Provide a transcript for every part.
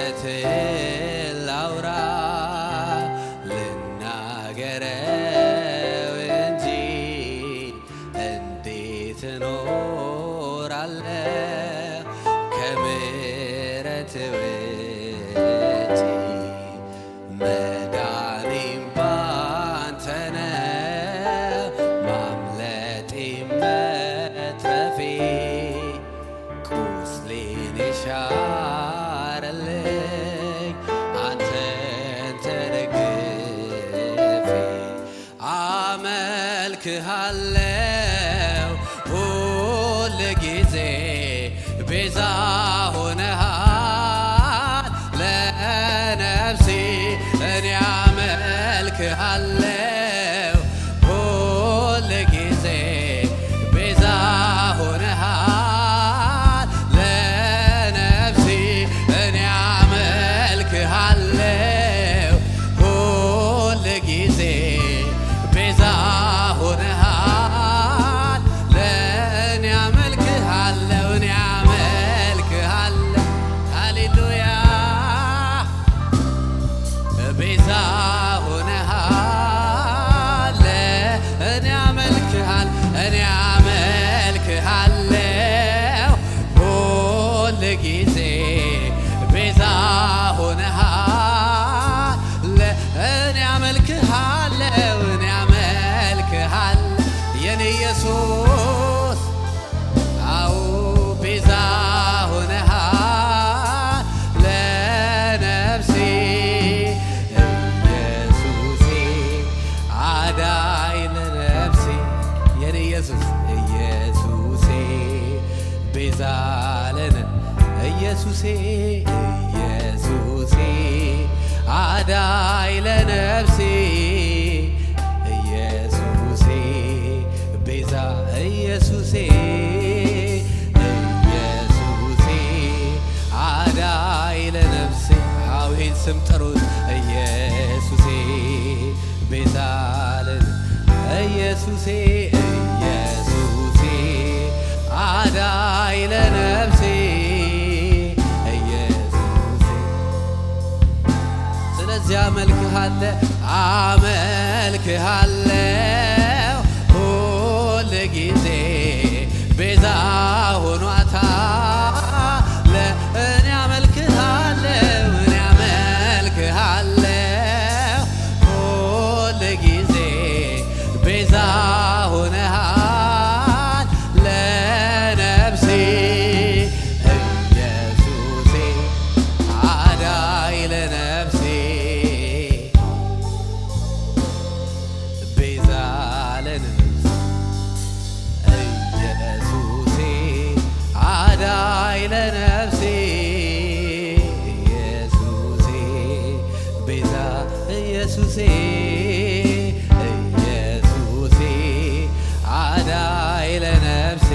ቸርነትህን ላውራ ልናገረው እንጂ እንዴት እኖራለሁ ከምሕረትህ ውጪ? መዳኔም ባንተ ነው ማምለጤም መትረፌ ቁስሌን የሻረልኝ አንተን ተደግፌ አመልክሃለሁ ሁል ጊዜ ቤዛ ሆነሃል ለነፍሴ እኔ አመልክሃለሁ ሁል ጊዜ ቤዛ ሆነሃል ለነፍሴ እኔ አመልክሃለሁ ሁል ጊዜ ቤዛ ሆነሃል ለእኔ አመልክሃለሁ እኔ አመልክሃለሁ ሃሌሉያ ቤዛ ሆነሃል እኔ አመልክሃለሁ ሁል ጊዜ ቤዛ ሆነሃል እኔ አመልክሃለሁ የኔ ኢየሱስ አዎ ቤዛ ሆነሃል ለነፍሴ ኢየሱሴ አዳኝ ለነፍሴ የኔ ኢየሱስ ኢየሱሴ ቤዛ ኢየሱሴ አዳኝ ለነፍሴ ኢየሱሴ ቤዛ ኢየሱሴ አዳኝ ለነፍሴ ይህን ስም ጥሩት ኢየሱሴ ቤዛ ኢየሱሴ አዳኝ ለነፍሴ ኢየሱሴ ስለዚህ አመልክሃለሁ ሁል ጊዜ ቤዛ ሆኗታል ለእኔ አመልክሃለሁ ሁል ጊዜ ቤዛ ሆነሃል ለነፍሴ ኢየሱሴ አዳኝ ለነፍሴ ቤዛ ለነፍሴ ኢየሱሴ አዳኝ ለነፍሴ ኢየሱሴ ቤዛ ኢየሱሴ አዳኝ ለነፍሴ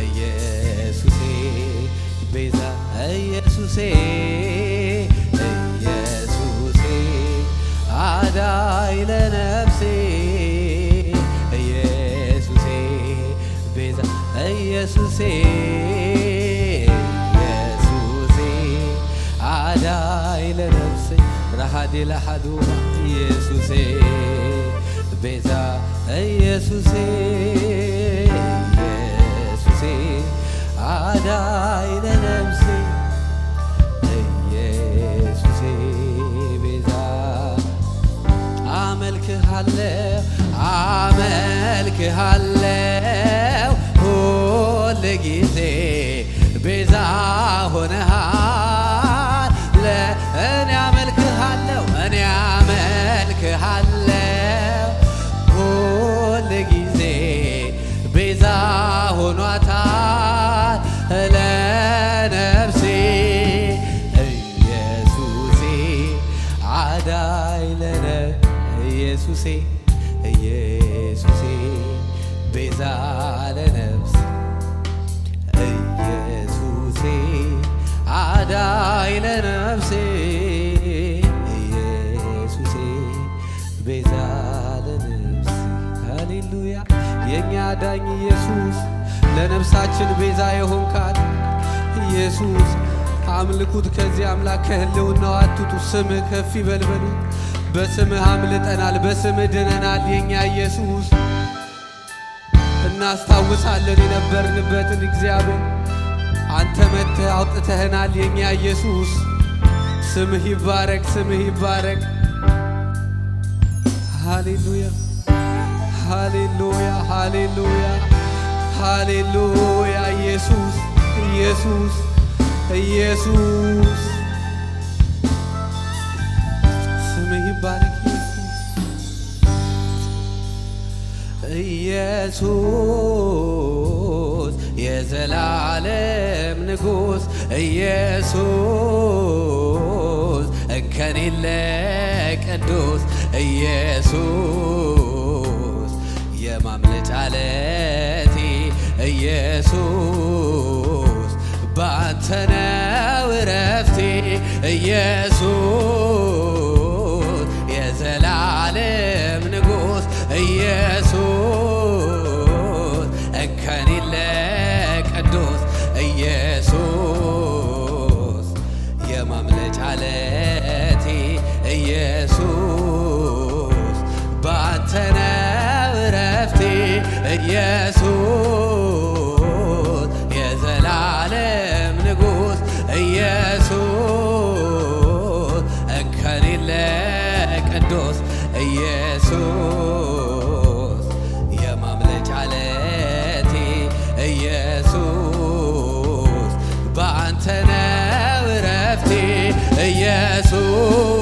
ኢየሱሴ ቤዛ ኢየሱሴ አዳኝ ለነፍሴ ኢየሱሴ ቤዛ ኢየሱሴ አዳኝ ለነፍሴ ረሃዴ ለሐዱማ ኢየሱሴ ቤዛ ኢየሱሴ አዳኝ ለነፍሴ ኢየሱሴ ቤዛ አመልክሃለሁ ሁል ጊዜ ቤዛ ሆነሃል ለእኔ አመልክሃለሁ ሁል ጊዜ ቤዛ ሆኗታል ለነፍሴ ኢየሱሴ አዳኝ ኢየሱሴ ቤዛ ለነፍሴ ኢየሱሴ አዳኝ ለነፍሴ ኢየሱሴ ቤዛ ለነፍሴ ሃሌሉያ የኛ አዳኝ ኢየሱስ ለነፍሳችን ቤዛ የሆንካት ኢየሱስ አምልኩት። ከዚህ አምላክ ከህልውናው አትውጡ። ስምህ ከፍ ይበል በሉት። በስምህ አምልጠናል፣ በስምህ ድነናል። የኛ ኢየሱስ እናስታውሳለን የነበርንበትን እግዚአብሔር አንተ መጥተህ አውጥተህናል። የኛ ኢየሱስ ስምህ ይባረክ፣ ስምህ ይባረክ። ሃሌሉያ ሃሌሉያ ሃሌሉያ ሃሌሉያ። ኢየሱስ ኢየሱስ ኢየሱስ ስምህ ይባረክ። ኢየሱስ የዘላለም ንጉሥ ኢየሱስ እንከን የለሽ ቅዱስ ኢየሱስ የማምለጫ ዓለቴ ኢየሱስ ባንተ ነው ዕረፍቴ ኢየሱስ የዘላለም ንጉሥ ኢየሱስ እንከን የለሽ ቅዱስ ኢየሱስ የማምለጫ ዓለቴ ኢየሱስ ባንተ ነው ዕረፍቴ ኢየሱስ የዘላለም ንጉሥ ኢየሱስ እንከን የለሽ ቅዱስ ኢየሱስ የማምለጫ ዓለቴ ኢየሱስ በአንተ ነው ዕረፍቴ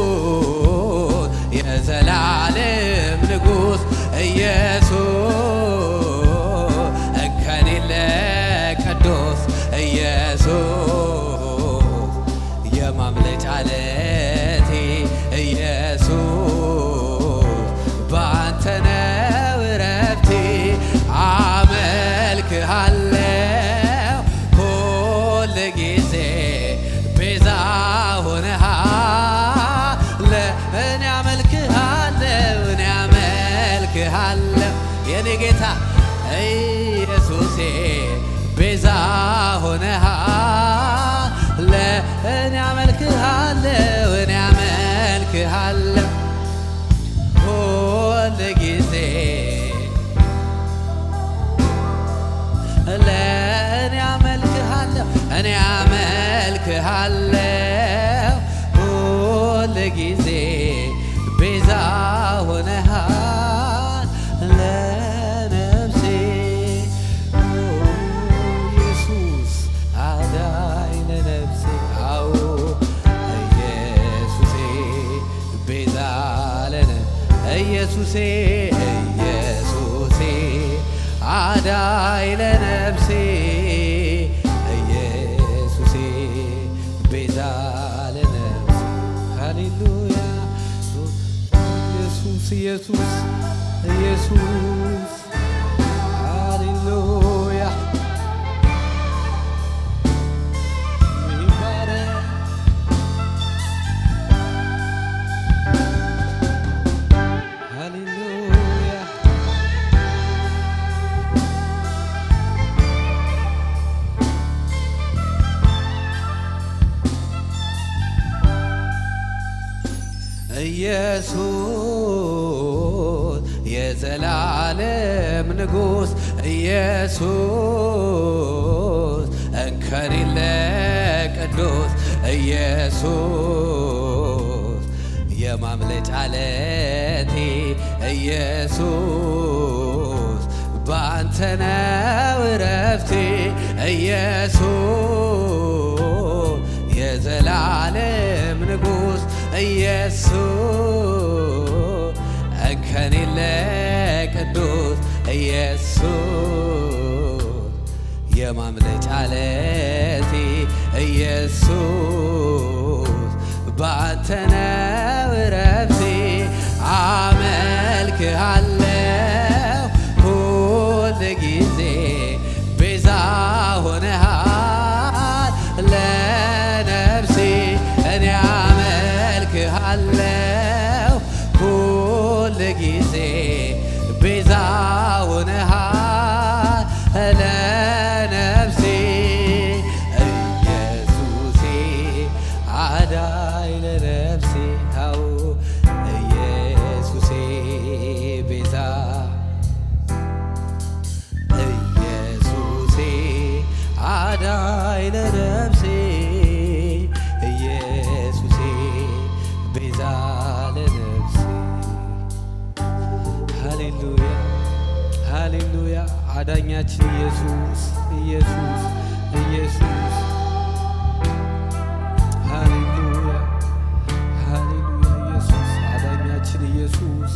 ኢየሱስ የዘላለም ንጉሥ ኢየሱስ እንከን የለሽ ቅዱስ ኢየሱስ የማምለጫ ዓለቴ ኢየሱስ በአንተ ነው ዕረፍቴ አመልክሃለሁ ሁል ጊዜ ቤዛ ሆነሃል እኔ አመልክሃለሁ እኔ አመልክሃለሁ የኔ ጌታ ኢየሱሴ ቤዛ ሆነሃል እኔ አመልክሃለሁ እኔ አመልክሃለሁ ሁል ጊዜ ለእኔ አመልክሃለሁ እኔ አመልክሃለሁ ሁል ጊዜ ቤዛ ሆነሃል ለነፍሴ ኢየሱስ አዳኝ ለነፍሴ አዎ ኢየሱሴ ቤዛ ኢየሱሴ ኢየሱሴ አዳኝ ለነፍሴ ኢየሱሴ ቤዛ ለነፍሴ ሃሌሉያ ኢየሱስ ኢየሱስ ኢየሱስ ሃሌሉያ ኢየሱስ የዘላለም ንጉሥ ኢየሱስ እንከን የለሽ ቅዱስ ኢየሱስ የማምለጫ ዓለቴ ኢየሱስ በአንተ ነው ዕረፍቴ ኢየሱስ የዘላለም ንጉሥ ኢየሱስ እንከን የለሽ ቅዱስ ኢየሱስ የማምለጫ ዓለቴ ኢየሱስ በአንተ ነው ዕረፍቴ አመልክሃለሁ ሁል ጊዜ ቤዛ ሆነሃል ለነፍሴ እኔ አመልክሃለሁ ሁል ጊዜ ቤዛ ሆነሃል ለነፍሴ አዳኛችን ኢየሱስ ኢየሱስ ኢየሱስ ሃሌሉያ ሃሌሉያ ኢየሱስ አዳኛችን ኢየሱስ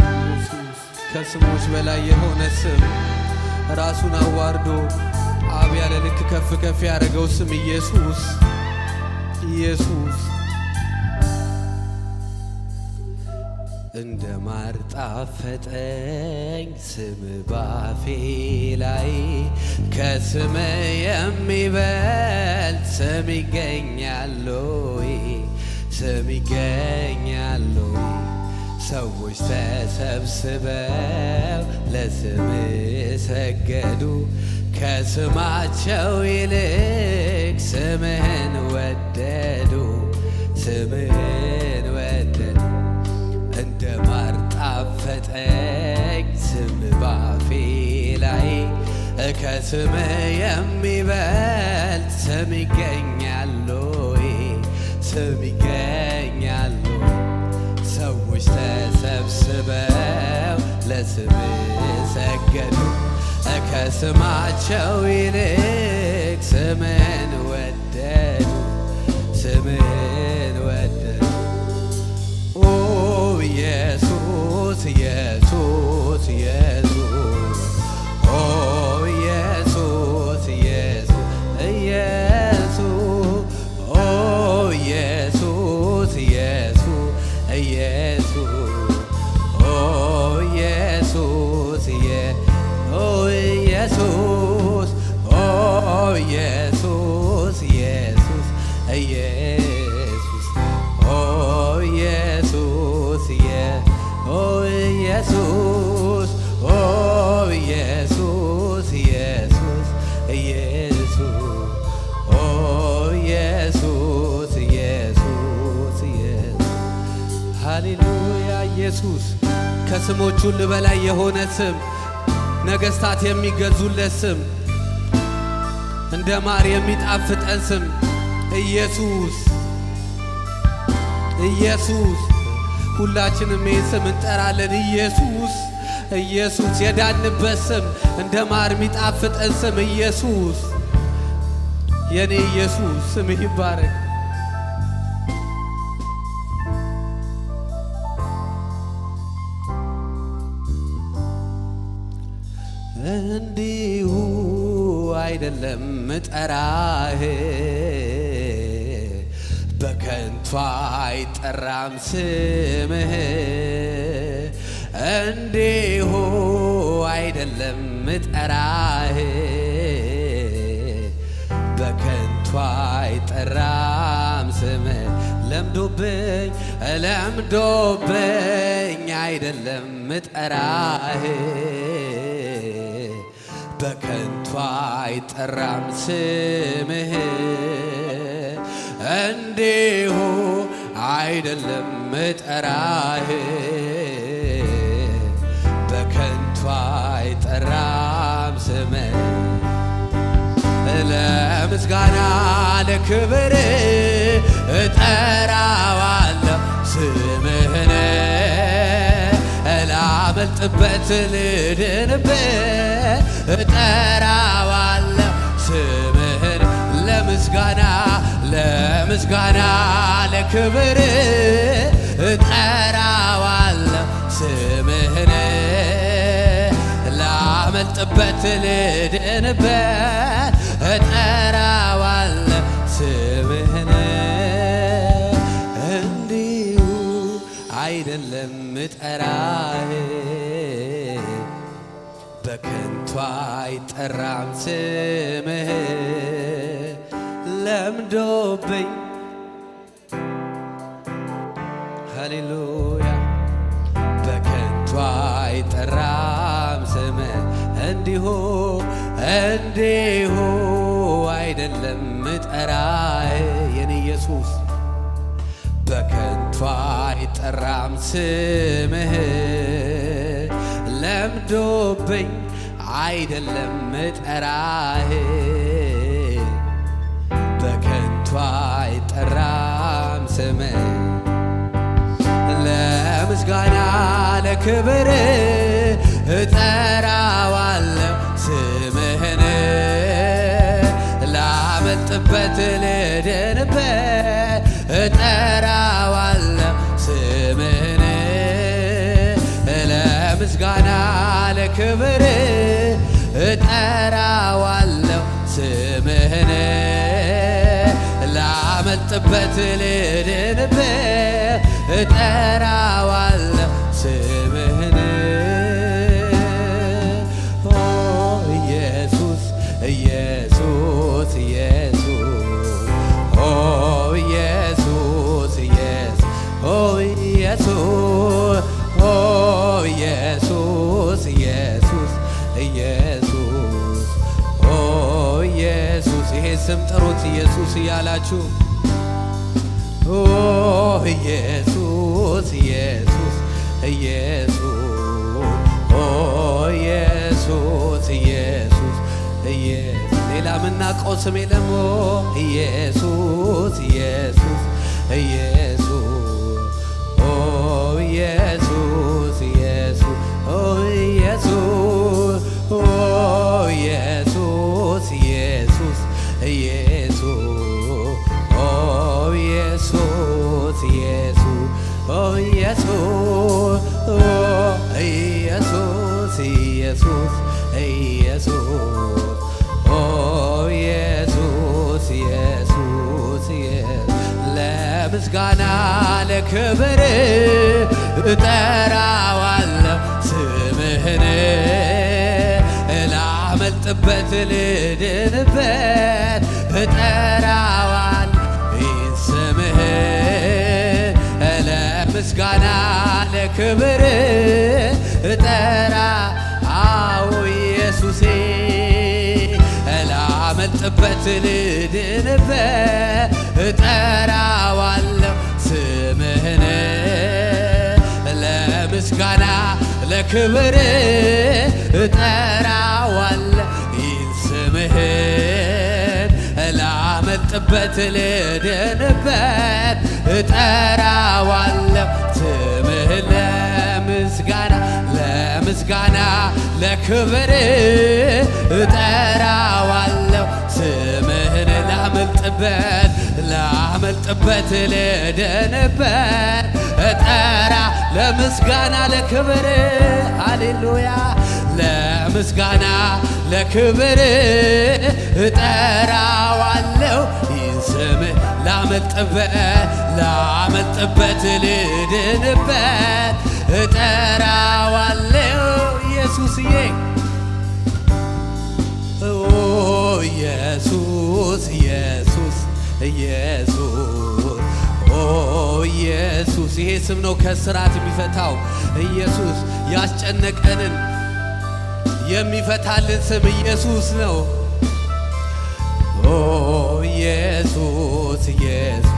ኢየሱስ ከስሞች በላይ የሆነ ስም ራሱን አዋርዶ አብ ያለ ልክ ከፍ ከፍ ያደረገው ስም ኢየሱስ ኢየሱስ እንደ ማር ጣፈጠኝ ስም ባፌ ላይ ከስም የሚበልጥ ስም ይገኛል ወይ? ስም ይገኛል ወይ? ሰዎች ተሰብስበው ለስም ሰገዱ ከስማቸው ይልቅ ስምህን ወደዱ ስምህን ወደዱ እንደ ማር ጣፈጠኝ ስም ባፌ ላይ ከስም የሚበልጥ ስም ይገኛል ወይ? ስም ይገኛል ወይ? ሰዎች ተሰብስበው ለስም ሰገዱ ከስማቸው ይልቅ ስምን ወደዱ ስምን ወደዱ ኦ ኢየሱስ ኢየሱስ ኢየሱስ ኦ ኢየሱስ ኢየሱስ ኢየሱስ ኦ ኢየሱስ ኢየሱስ ኢየሱስ ኦ ኢየሱስ ኦ ኢየሱስ ኦ ኢየሱስ ኢየሱስ ኢየሱስ ኦ ኢየሱስ ኦ ኢየሱስ ኦ ኢየሱስ ኢየሱስ ኢየሱስ ኦ ኢየሱስ ኢየሱስ ኢየሱስ ሃሌሉያ ኢየሱስ ከስሞች ሁሉ በላይ የሆነ ስም ነገስታት የሚገዙለት ስም እንደ ማር የሚጣፍጠን ስም ኢየሱስ ኢየሱስ ሁላችንም ይህን ስም እንጠራለን ኢየሱስ ኢየሱስ የዳንበት ስም እንደ ማር የሚጣፍጠን ስም ኢየሱስ የኔ ኢየሱስ ስምህ ይባረክ እንዲሁ አይደለም ጠራህ በከንቱ አይጠራም ስምህ እንዲሁ አይደለም ጠራህ በከንቱ አይጠራም ስምህ ለምዶብኝ አይደለም ጠራህ በከንቱ አይጠራም ስምህ እንዲሁ አይደለም ጠራህ በከንቱ አይጠራም ስምህ ለምስጋና ለክብር እጠራዋለሁ ስምህን ላመልጥበት ልድንበት እጠራዋለሁ ስምህን ለምስጋና ለክብር እጠራዋለሁ ስምህን ላመልጥበት ልድንበት እጠራዋለሁ ስምህን እንዲሁ አይደለም ጠራህ በከንቱ አይጠራም ስምህ ለምዶብኝ ሃሌሉያ በከንቱ አይጠራም ስምህ እንዲሁ አይደለም ጠራህ የኔ ኢየሱስ በከንቱ አይጠራም ስምህ ለምዶብኝ አይደለም ጠራህ በከንቱ አይጠራም ስምህ ለምስጋና ለክብር እጠራዋለሁ ስምህን ላመልጥበት ልድንበት እጠራዋለሁ ስምህን ለምስጋና ለክብር እጠራዋለሁ ስምህን ላመልጥበት ልድንበት እጠራዋለሁ ስምህን ኢየሱስ ኢየሱስ ኢየሱስ ኢየሱስ ኢየሱስ ኢየሱስ ኢየሱስ ኢየሱስ ኢየሱስ ይሄ ስም ጥሩት ኢየሱስ እያላችሁ ኢየሱስ ኢየሱስ ኢየሱስ ኢየሱስ ኢየሱስ ኢየሱስ ሌላ ምናውቀው ስም የለም ኢየሱስ ኢየሱስ ኢየሱስ ኢየሱስ ኢየሱስ ኢየሱስ ኢየሱስ ኢየሱስ ኢየሱስ ኢየሱስ ኢየሱስ ኢየሱስ ኢየሱስ ኢየሱስ ለምስጋና ለክብር እጠራዋለሁ ስምህን ላመልጥበት ልድንበት እጠራዋለሁ ስምህን ለምስጋና ለክብር እጠራው ኢየሱሴ ላመልጥበት ልድንበት እጠራዋለሁ ስምህን ለምስጋና ለክብር እጠራዋለሁ ስምህን ላመልጥበት ልድንበት እጠራዋለሁ ስምህን ለምስጋና ለምስጋና ለክብር እጠራዋለሁ ስምህን ላመልጥበት ልድንበት እጠራ ለምስጋና ለክብር ሃሌሉያ ለምስጋና ለክብር እጠራዋለሁ ስምህ ላመልጥበት ልድንበት እጠራዋለሁ ኢየሱስዬ ኢየሱስ ኢየሱስ ኢየሱስ ኢየሱስ ይሄ ስም ነው ከስራት የሚፈታው ኢየሱስ ያስጨነቀንን የሚፈታልን ስም ኢየሱስ ነው ኢየሱስ ኢየሱስ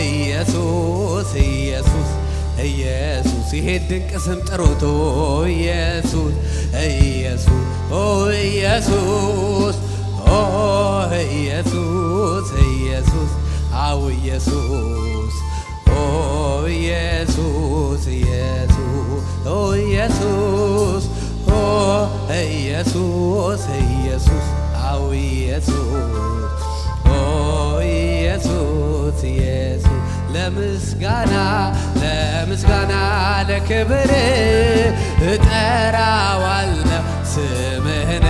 ኢየሱስ ኢየሱስ ኢየሱስ ይሄ ድንቅ ስም ጥሩት ኢየሱስ ኢየሱስ ኢየሱስ ኢየሱስ ኢየሱስ አው ኢየሱስ ኢየሱስ ኢየሱስ ኢየሱስ ኢየሱስ አው ኢየሱስ ኢየሱስ ኢየሱስ ለምስጋና ለክብር እጠራዋለሁ ስምህን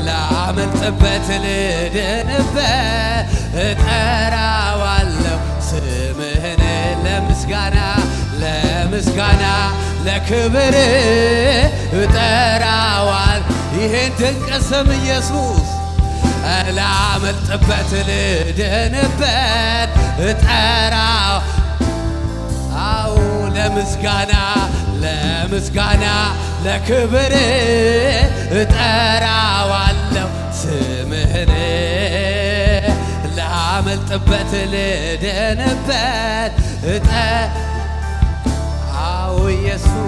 ላመልጥበት ልድንበት እጠራዋለሁ ስምህን ለምስጋና ለክብር እጠራዋል ይሄን ድንቅ ስም ኢየሱስ ላመልጥበት ልድንበት እጠራው አው ለምስጋና ለክብር እጠራዋለሁ ስምህን ላመልጥበት ልድንበት አው ኢየሱስ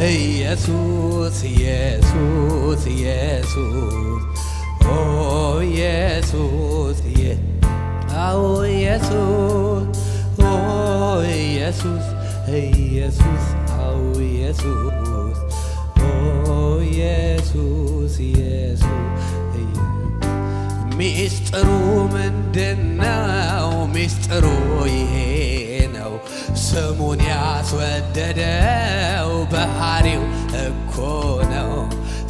ኢየሱስ ኢየሱስ ኢየሱስ አዎ ኢየሱስ ኦ ኢየሱስ ኢየሱስ አዎ ኢየሱስ ኦ ኢየሱስ ኢየሱስ ሚስጥሩ ምንድነው? ሚስጥሩ ይሄ ነው። ስሙን ያስወደደው ባህሪው እኮ ነው።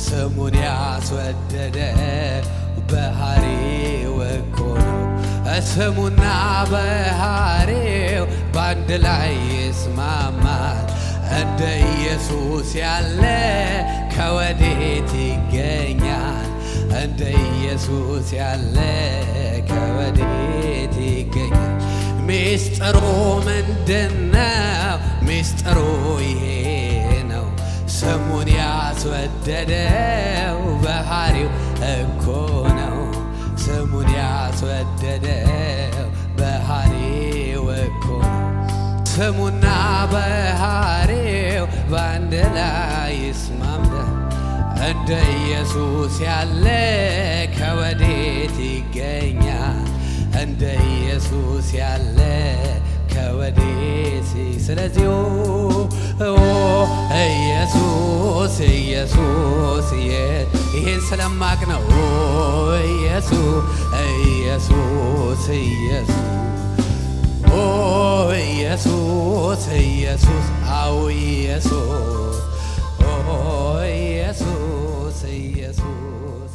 ስሙን ያስወደደው ባህሪው እኮ ነው። ስሙና ባህሪው ባንድ ላይ ይስማማል። እንደ ኢየሱስ ያለ ከወዴት ይገኛል? እንደ ኢየሱስ ያለ ከወዴት ይገኛል? ሚስጥሩ ምንድነው? ሚስጥሩ ይሄ ነው። ስሙን ያስወደደው ባህሪው እኮ ነው። ስሙን ያስወደደው ባህሪው እኮ ነው። ስሙና ባህሪው ባንድ ላይ ይስማማል። እንደ ኢየሱስ ያለ ከወዴት ይገኛል? እንደ ኢየሱስ ያለ ከወዴት? ስለዚህ ኢየሱስ ኢየሱስ ይሄን ስለማቅ ነው ኢየሱስ ኢየሱስ ኢየሱስ ኢየሱስ ኢየሱስ አዎ ኢየሱስ ኢየሱስ ኢየሱስ